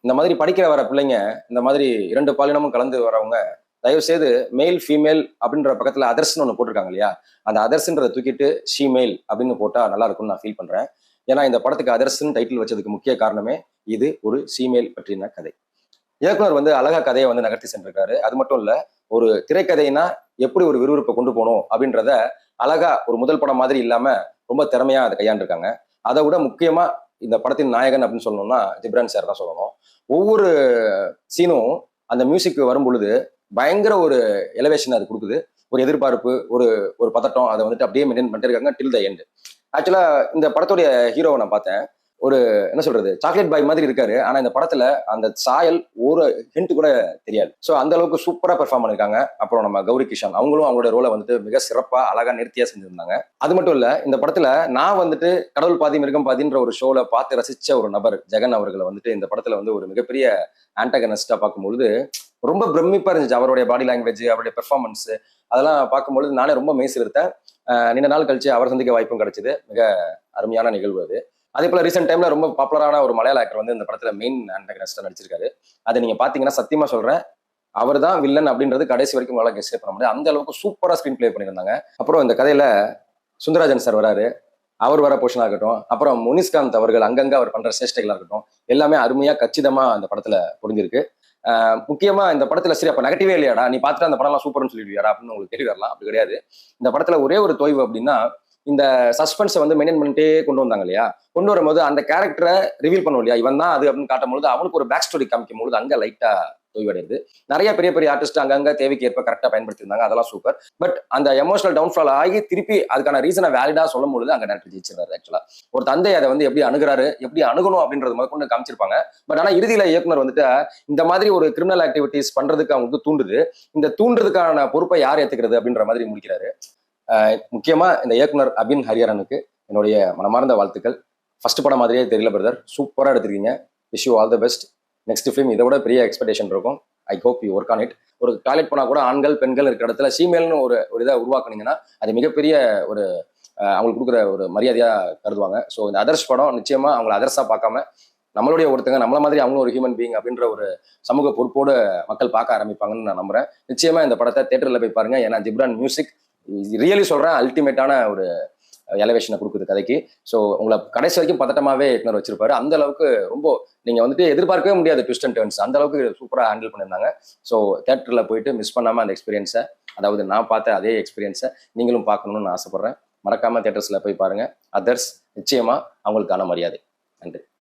இந்த மாதிரி படிக்கிற வர பிள்ளைங்க, இந்த மாதிரி 2 பாலினமும் கலந்து வரவங்க, தயவு செய்து மேல், ஃபீமேல் அப்படின்ற பக்கத்துல அதர்ஸ்ன்னு ஒண்ணு போட்டிருக்காங்க இல்லையா? அந்த அதர்ஸ்ன்றத தூக்கிட்டு ஷீமேல் அப்படின்னு போட்டா நல்லா இருக்கும்னு நான் ஃபீல் பண்றேன். ஏன்னா இந்த படத்துக்கு அதர்ஸ்ன்னு டைட்டில் வச்சதுக்கு முக்கிய காரணமே, இது ஒரு ஃபீமேல் பற்றின கதை. இயக்குனர் வந்து அழகா கதைய வந்து நகர்த்தி சென்றிருக்காரு. அது மட்டும் இல்ல, ஒரு திரைக்கதைன்னா எப்படி ஒரு விறுவிறுப்ப கொண்டு போணும் அப்படின்றத அழகா ஒரு முதல் படம் மாதிரி இல்லாம ரொம்ப திறமையா அத கையாண்டுருக்காங்க. அத விட முக்கியமா இந்த படத்தின் நாயகன் அப்படின்னு சொல்லணும்னா ஜிப்ரான் சார் தான் சொல்லணும். ஒவ்வொரு சீனும் அந்த மியூசிக் வரும்பொழுது பயங்கர ஒரு எலவேஷன் அது குடுக்குது. ஒரு எதிர்பார்ப்பு, ஒரு ஒரு பதட்டம் அத வந்துட்டு அப்படியே மெயின்டெயின் பண்ணிட்டே இருக்காங்க டில் த எண்ட். ஆக்சுவலா இந்த படத்துடைய ஹீரோவ நான் பார்த்தேன். ஒரு என்ன சொல்றது? சாக்லேட் பாய் மாதிரி இருக்காரு. ஆனா இந்த படத்துல அந்த சாயல் ஒரு ஹிண்ட் கூட தெரியாது. சோ அந்த அளவுக்கு சூப்பரா பெர்ஃபார்ம் பண்ணிருக்காங்க. அப்புறம் நம்ம கௌரி கிஷன் அவங்களும் அவங்களோட ரோல வந்துட்டு மிக சிறப்பா, அழகா நேர்த்தியா செஞ்சிருந்தாங்க. அது மட்டும் இல்ல, இந்த படத்துல நான் வந்துட்டு கடவுள் பாதி மிருகம் பாதின்ற ஒரு ஷோல பார்த்து ரசிச்ச ஒரு நபர் ஜெகன் அவர்கள வந்துட்டு இந்த படத்துல வந்து ஒரு மிகப்பெரிய ஆன்டகனிஸ்டா பார்க்கும்பொழுது ரொம்ப பிரமிப்பா இருந்துச்சு. அவருடைய பாடி லாங்குவேஜ், அவருடைய பெர்ஃபார்மன்ஸ் அதெல்லாம் பார்க்கும்பொழுது நானே ரொம்ப மெய்சிலிர்த்தேன். நீண்ட நாள் கழிச்சு அவரை சந்திக்க வாய்ப்பும் கிடைச்சது. மிக அருமையான நிகழ்வு அது. அதே போல ரீசென்ட் டைம்ல ரொம்ப பாப்புலரான ஒரு மலையாள ஆக்டர் வந்து இந்த படத்துல மெயின் ஆன்டகனிஸ்டா நடிச்சிருக்காரு. அதை நீங்க பாத்தீங்கன்னா சத்தியமா சொல்றேன், அவர் தான் வில்லன் அப்படின்றது கடைசி வரைக்கும் உங்களால கெஸ் பண்ண முடியாது. அந்த அளவுக்கு சூப்பரா ஸ்கிரீன் பிளே பண்ணியிருந்தாங்க. அப்புறம் இந்த கதையில சுந்தரராஜன் சார் வராரு. அவர் வர போர்ஷனா இருக்கட்டும், அப்புறம் முனிஸ்காந்த் அவர்கள் அங்கங்க அவர் பண்ற சேஷ்டைகளா இருக்கட்டும், எல்லாமே அருமையா கச்சிதமா அந்த படத்துல பொருந்திருக்கு. முக்கியமா இந்த படத்துல சரி அப்ப நெகட்டிவே இல்லையாடா, நீ பார்த்துட்டு அந்த படம்லாம் சூப்பர்னு சொல்லிடுவியாடா அப்படின்னு உங்களுக்கு கேள்வி வரலாம். அப்படி கிடையாது. இந்த படத்துல ஒரே ஒரு தொய்வு அப்படின்னா, இந்த சஸ்பென்ஸை வந்து மெயின்டைன் பண்ணிட்டே கொண்டு வந்தாங்க இல்லையா? கொண்டு வரும்போது அந்த கேரக்டரை ரிவீல் பண்ணுவோம் இல்லையா? இவன் தான் அது அப்படின்னு காட்டும்பொழுது அவனுக்கு ஒரு பேக் ஸ்டோரி காமிக்கும்பொழுது அங்க லைட்டா தொய்வடையுது. நிறைய பெரிய பெரிய ஆர்டிஸ்ட் அங்கங்க தேவைக்கு ஏற்ப கரெக்டா பயன்படுத்தியிருந்தாங்க. அதெல்லாம் சூப்பர். பட் அந்த எமோஷனல் டவுன்ஃபால் ஆகி திருப்பி அதுக்கான ரீசனை வேலிடா சொல்லும்பொழுது அங்க டேரக்டர் ஜெயிச்சிருந்தாரு ஆக்சுவலா. ஒரு தந்தை அதை வந்து எப்படி அணுகுறாரு, எப்படி அணுகணும் அப்படின்றது முதற்கொண்டு காமிச்சிருப்பாங்க. பட் ஆனா இறுதியில இயக்குனர் வந்துட்டு இந்த மாதிரி ஒரு கிரிமினல் ஆக்டிவிட்டிஸ் பண்றதுக்கு அவங்களுக்கு தூண்டுது. இந்த தூண்டுறதுக்கான பொறுப்பை யார் ஏத்துக்கிறது அப்படின்ற மாதிரி முடிக்கிறாரு. முக்கியமா இந்த இயக்குனர் அபின் ஹரிஹரனுக்கு என்னுடைய மனமார்ந்த வாழ்த்துக்கள். ஃபர்ஸ்ட் படம் மாதிரியே தெரியல பிரதர். சூப்பரா எடுத்திருக்கீங்க. Wish you all the best. Next film இதை விட பெரிய எக்ஸ்பெக்டேஷன் இருக்கும். I hope you work on it. ஒரு டாய்லெட் போனா கூட ஆண்கள் பெண்கள் இருக்கிற இடத்துல ஃபீமேல்னு ஒரு இதை உருவாக்குனீங்கன்னா அது மிகப்பெரிய ஒரு அவங்களுக்கு கொடுக்குற ஒரு மரியாதையா கருதுவாங்க. ஸோ இந்த அதர்ஸ் படம் நிச்சயமா அவங்களை அதர்ஸா பார்க்காம நம்மளுடைய ஒருத்தங்க நம்மள மாதிரி அவங்களும் ஒரு ஹியூமன் பீயிங் அப்படின்ற ஒரு சமூக பொறுப்போடு மக்கள் பார்க்க ஆரம்பிப்பாங்கன்னு நான் நம்புறேன். நிச்சயமா இந்த படத்தை தியேட்டர்ல போய் பாருங்க. ஏன்னா ஜிப்ரான் மியூசிக் ரியலி சொல்றேன் அல்டிமேட்டான ஒரு எலவேஷனை கொடுக்குது கதைக்கு. ஸோ உங்களை கடைசி வரைக்கும் பதட்டமாவே இயக்குனர் வச்சிருப்பாரு. அந்த அளவுக்கு ரொம்ப நீங்க வந்துட்டு எதிர்பார்க்கவே முடியாது ட்விஸ்ட் அண்ட் டர்ன்ஸ். அந்த அளவுக்கு சூப்பரா ஹேண்டில் பண்ணியிருந்தாங்க. ஸோ தியேட்டர்ல போயிட்டு மிஸ் பண்ணாம அந்த எக்ஸ்பீரியன்ஸை, அதாவது நான் பார்த்த அதே எக்ஸ்பீரியன்ஸை நீங்களும் பார்க்கணும்னு நான் ஆசைப்படுறேன். மறக்காம தியேட்டர்ஸ்ல போய் பாருங்க. அதர்ஸ் நிச்சயமா அவங்களுக்கான மரியாதை. நன்றி.